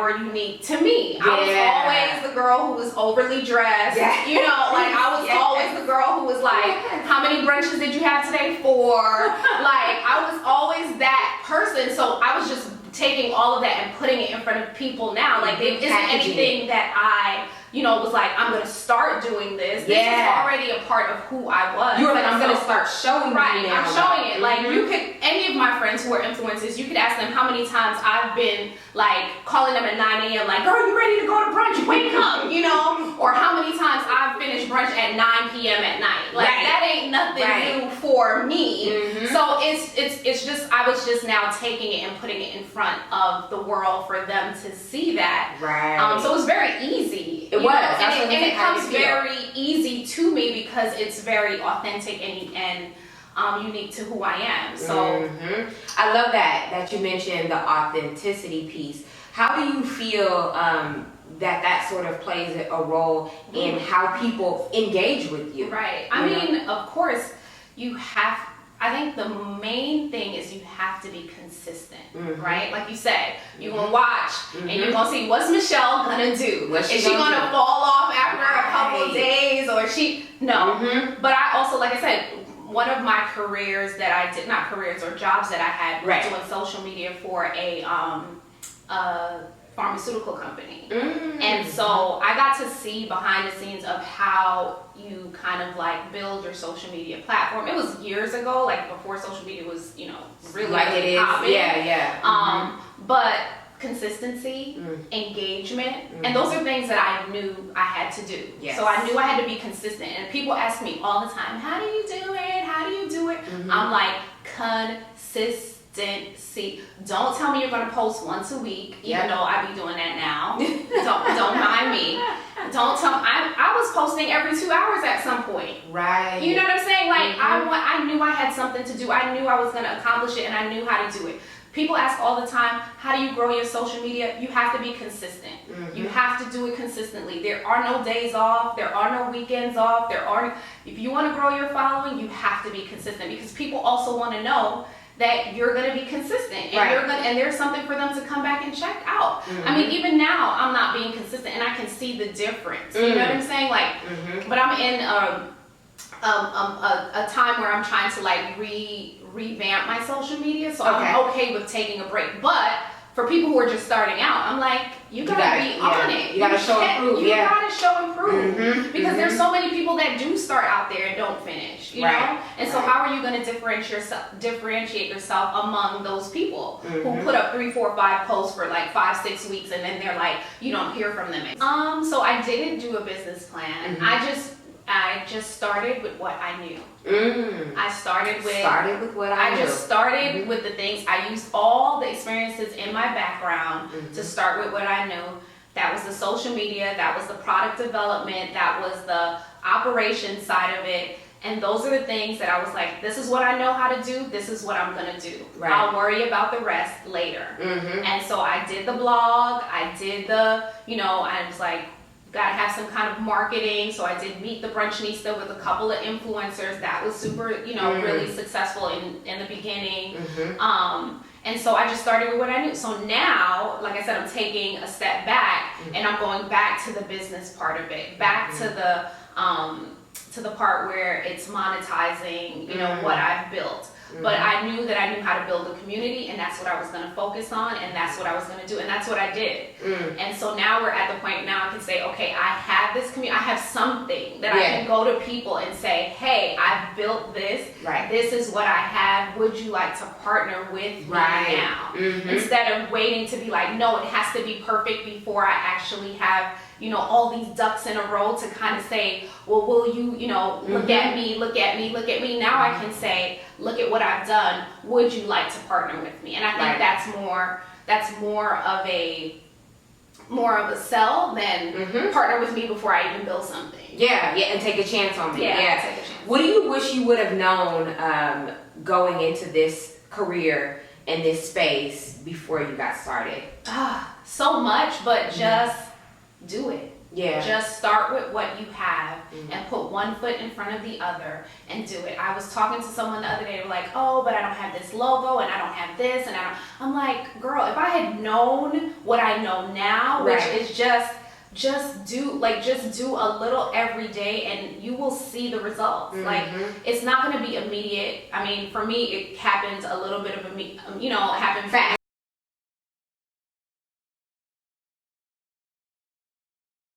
were unique to me. I was always the girl who was overly dressed. You know, like I was always the girl who was like, how many brunches did you have today? 4. Like I was always that person. So I was just taking all of that and putting it in front of people now. Like there isn't anything that I, you know, was like, I'm gonna start doing this. This is already a part of who I was. You were like, I'm gonna start showing right, you now. I'm showing it. Like you could, any of my friends who are influencers, you could ask them how many times I've been like calling them at 9 a.m. like, girl, you ready to go to brunch? Wake up, you know? Or how many times I've finished brunch at 9 p.m. at night. Like that ain't nothing new for me. So it's just, I was just now taking it and putting it in front of the world for them to see that. So it was very easy. It was. And it comes very easy to me because it's very authentic and unique to who I am. So I love that you mentioned the authenticity piece. How do you feel that sort of plays a role in how people engage with you? Right. I mean, of course, I think the main thing is you have to be consistent, right? Like you said, you're going to watch and you're going to see what's Michelle going to do. Is she going to fall off after a couple of days or no. But I also, like I said, one of my careers that I did, not careers or jobs that I had was doing social media for a pharmaceutical company. And so I got to see behind the scenes of how you kind of like build your social media platform. It was years ago, like before social media was, you know, really like it is. But consistency, engagement, and those are things that I knew I had to do. So I knew I had to be consistent. And people ask me all the time, how do you do it? How do you do it? I'm like, consistency. Don't tell me you're going to post once a week, even though I be doing that now. don't mind me. Don't tell me. I was posting every 2 hours at some point. Right. You know what I'm saying? Like I knew I had something to do. I knew I was going to accomplish it, and I knew how to do it. People ask all the time, how do you grow your social media? You have to be consistent. You have to do it consistently. There are no days off. There are no weekends off. If you want to grow your following, you have to be consistent because people also want to know that you're going to be consistent and and there's something for them to come back and check out. I mean, even now I'm not being consistent and I can see the difference. You know what I'm saying? Like, but I'm in a time where I'm trying to like revamp my social media, so I'm okay with taking a break. But for people who are just starting out, I'm like, you gotta be on it. You gotta show and prove. You gotta show and prove because there's so many people that do start out there and don't finish. You know, and so how are you gonna differentiate yourself among those people who put up 3, 4, 5 posts for like 5, 6 weeks and then they're like, you don't hear from them. So I didn't do a business plan. I just started with what I knew. I started with what I knew. I just started with the things. I used all the experiences in my background to start with what I knew. That was the social media, that was the product development, that was the operation side of it. And those are the things that I was like, this is what I know how to do, this is what I'm gonna do. I'll worry about the rest later. And so I did the blog, I did I was like, gotta have some kind of marketing. So I did Meet the Brunchnista with a couple of influencers. That was super, really successful in the beginning. And so I just started with what I knew. So now, like I said, I'm taking a step back and I'm going back to the business part of it, back to the part where it's monetizing, what I've built. But I knew that I knew how to build a community, and that's what I was going to focus on, and that's what I was going to do, and that's what I did. And so now we're at the point now I can say, okay, I have this community, I have something that I can go to people and say, hey, I've built this. This is what I have. Would you like to partner with me now? Instead of waiting to be like, no, it has to be perfect before I actually have all these ducks in a row to kind of say, well, will you, look at me, look at me, look at me. Now I can say, look at what I've done. Would you like to partner with me? And I think that's more of a sell than partner with me before I even build something. And take a chance on me. Take a chance. What do you wish you would have known going into this career in this space before you got started? So much, but just do it. Yeah. Just start with what you have Mm-hmm. and put one foot in front of the other and do it. I was talking to someone the other day, they were like, oh, but I don't have this logo and I don't have this and I'm like, girl, if I had known what I know now, which Right. is just do a little every day and you will see the results. Mm-hmm. Like, it's not going to be immediate. I mean, for me, it happened a little bit of happened Fast.